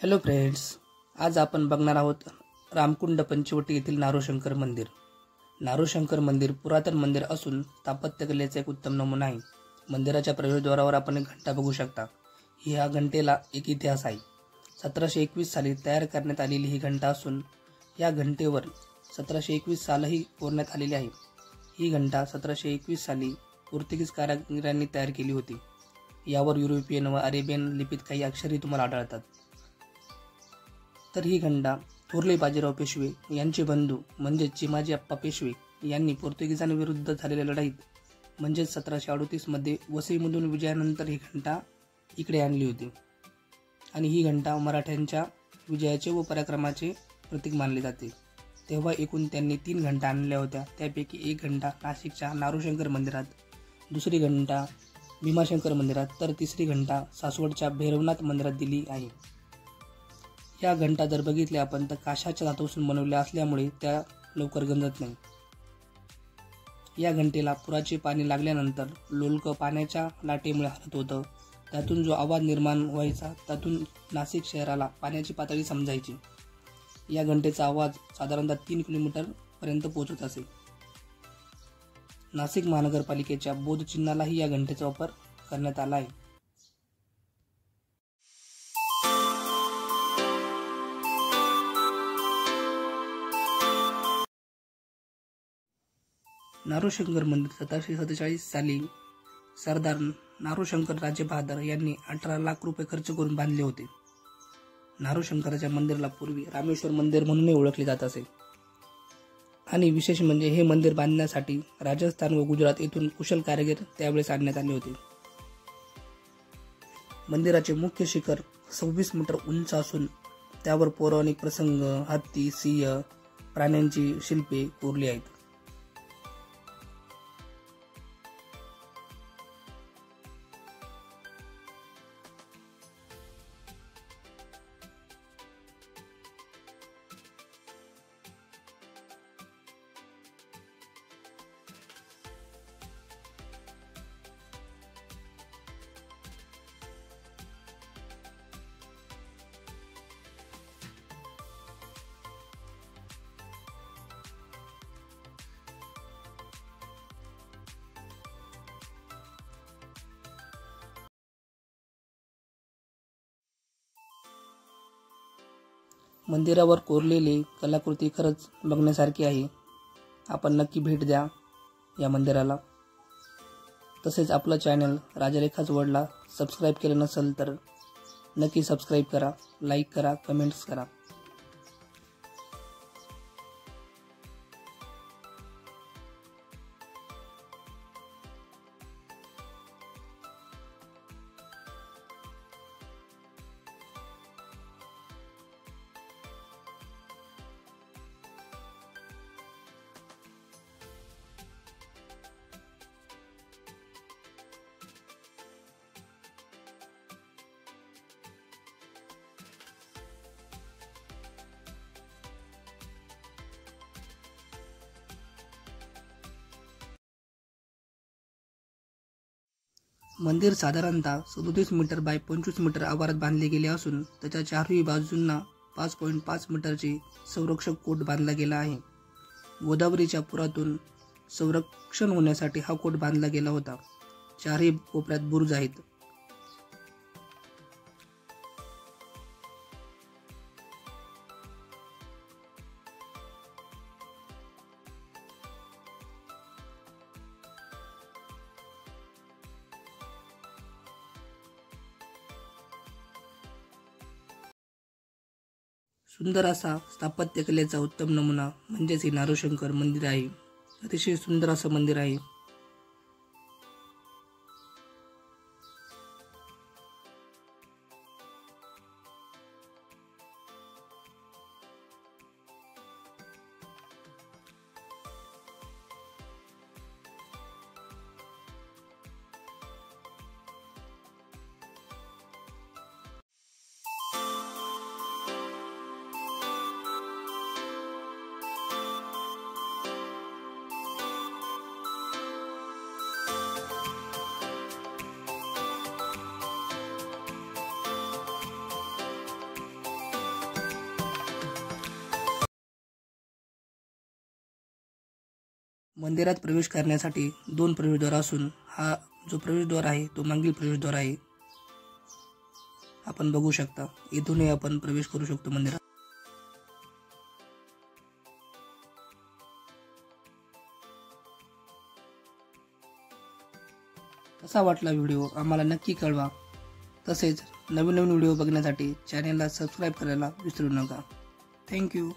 Hello friends, आज आपण बघणार आहोत रामकुंड पंचवटी येथील नारोशंकर मंदिर। नारोशंकर मंदिर पुरातन मंदिर असून स्थापत्यकलेचा एक उत्तम नमुना आहे। मंदिराच्या प्रवेशद्वारावर आपण एक घंटा बघू शकता। या घंटेला एक इतिहास आहे। 1721 साली तयार करण्यात आलेली ही घंटा असून या घंटेवर 1721 सालही कोरण्यात आलेली आहे। ही घंटा 1721 साली पोर्तुगीज कारागिरांनी तयार केली होती। यावर युरोपियन व अरेबियन लिपीत काही अक्षरही तुम्हाला आढळतात। तर ही घंटा थोरले बाजीराव पेशवे यांचे बंधू म्हणजे चिमाजी अप्पा पेशवे यांनी पोर्तुगीजांविरुद्ध झालेल्या लढाईत म्हणजे 1738 मध्ये वसईमधून विजयानंतर ही घंटा इकडे आणली होती आणि ही घंटा मराठ्यांच्या विजयाचे व पराक्रमाचे प्रतीक मानले जाते। तेव्हा एकूण त्यांनी 3 घंटा आणल्या होत्या। त्यापैकी एक घंटा नाशिकच्या नारोशंकर मंदिरात, दुसरी घंटा भीमाशंकर मंदिरात, तर तिसरी घंटा सासवडच्या भैरवनाथ मंदिरात दिली आहे। या घंटा जर बघितल्या आपण तर काशाच्या धातूपासून बनवल्या असल्यामुळे त्या लवकर गंजत नाही। या घंटेला पुराचे पाणी लागल्यानंतर लोलकं पाण्याच्या लाटेमुळे हलत होतं। त्यातून जो आवाज निर्माण व्हायचा त्यातून नाशिक शहराला पाण्याची पातळी समजायची। या घंटेचा आवाज साधारणतः 3 किलोमीटर पर्यंत पोहोचत असे। नाशिक महानगरपालिकेच्या बोध चिन्हालाही या घंटेचा वापर करण्यात आला आहे। नारोशंकर मंदिर 1747 साली सरदार नारोशंकर राजे बहादर यांनी 18 लाख रुपये खर्च करून बांधले होते। नारोशंकराच्या मंदिराला पूर्वी रामेश्वर मंदिर म्हणूनही ओळखले जात असे आणि विशेष म्हणजे हे मंदिर बांधण्यासाठी राजस्थान व गुजरात येथून कुशल कारागीर त्यावेळेस आणण्यात आले होते। मंदिराचे मुख्य शिखर 26 मीटर उंच असून त्यावर पौराणिक प्रसंग, हत्ती, सिंह, प्राण्यांची शिल्पे कोरली आहेत। मंदिरावर कोरलेली कलाकृती खरंच बघण्यासारखी आहे। आपण नक्की भेट द्या या मंदिराला। तसेच आपलं चॅनल राजरेखाच वर्ल्डला सबस्क्राईब केलं नसेल तर नक्की सबस्क्राईब करा, लाईक करा, कमेंट्स करा। मंदिर साधारणतः 37 मीटर बाय 25 मीटर आवारात बांधले गेले असून त्याच्या चारही बाजूंना 5.5 मीटरचे संरक्षक कोट बांधला गेला आहे। गोदावरीच्या पुरातून संरक्षण होण्यासाठी हा कोट बांधला गेला होता। चारही कोपऱ्यात बुरुज आहेत। सुंदर असा स्थापत्यकलेचा उत्तम नमुना म्हणजेच हे नारोशंकर मंदिर आहे। अतिशय सुंदर असं मंदिर आहे। मंदिरात प्रवेश करण्यासाठी 2 प्रवेशद्वार असून हा जो प्रवेशद्वार आहे तो मागील प्रवेशद्वार आहे. आपण बघू शकता, इथूनही आपण प्रवेश करू शकतो मंदिरात. कसा वाटला व्हिडिओ आम्हाला नक्की कळवा. तसेच नवीन व्हिडिओ बघण्यासाठी चॅनेलला सबस्क्राईब करायला विसरू नका. थँक्यू.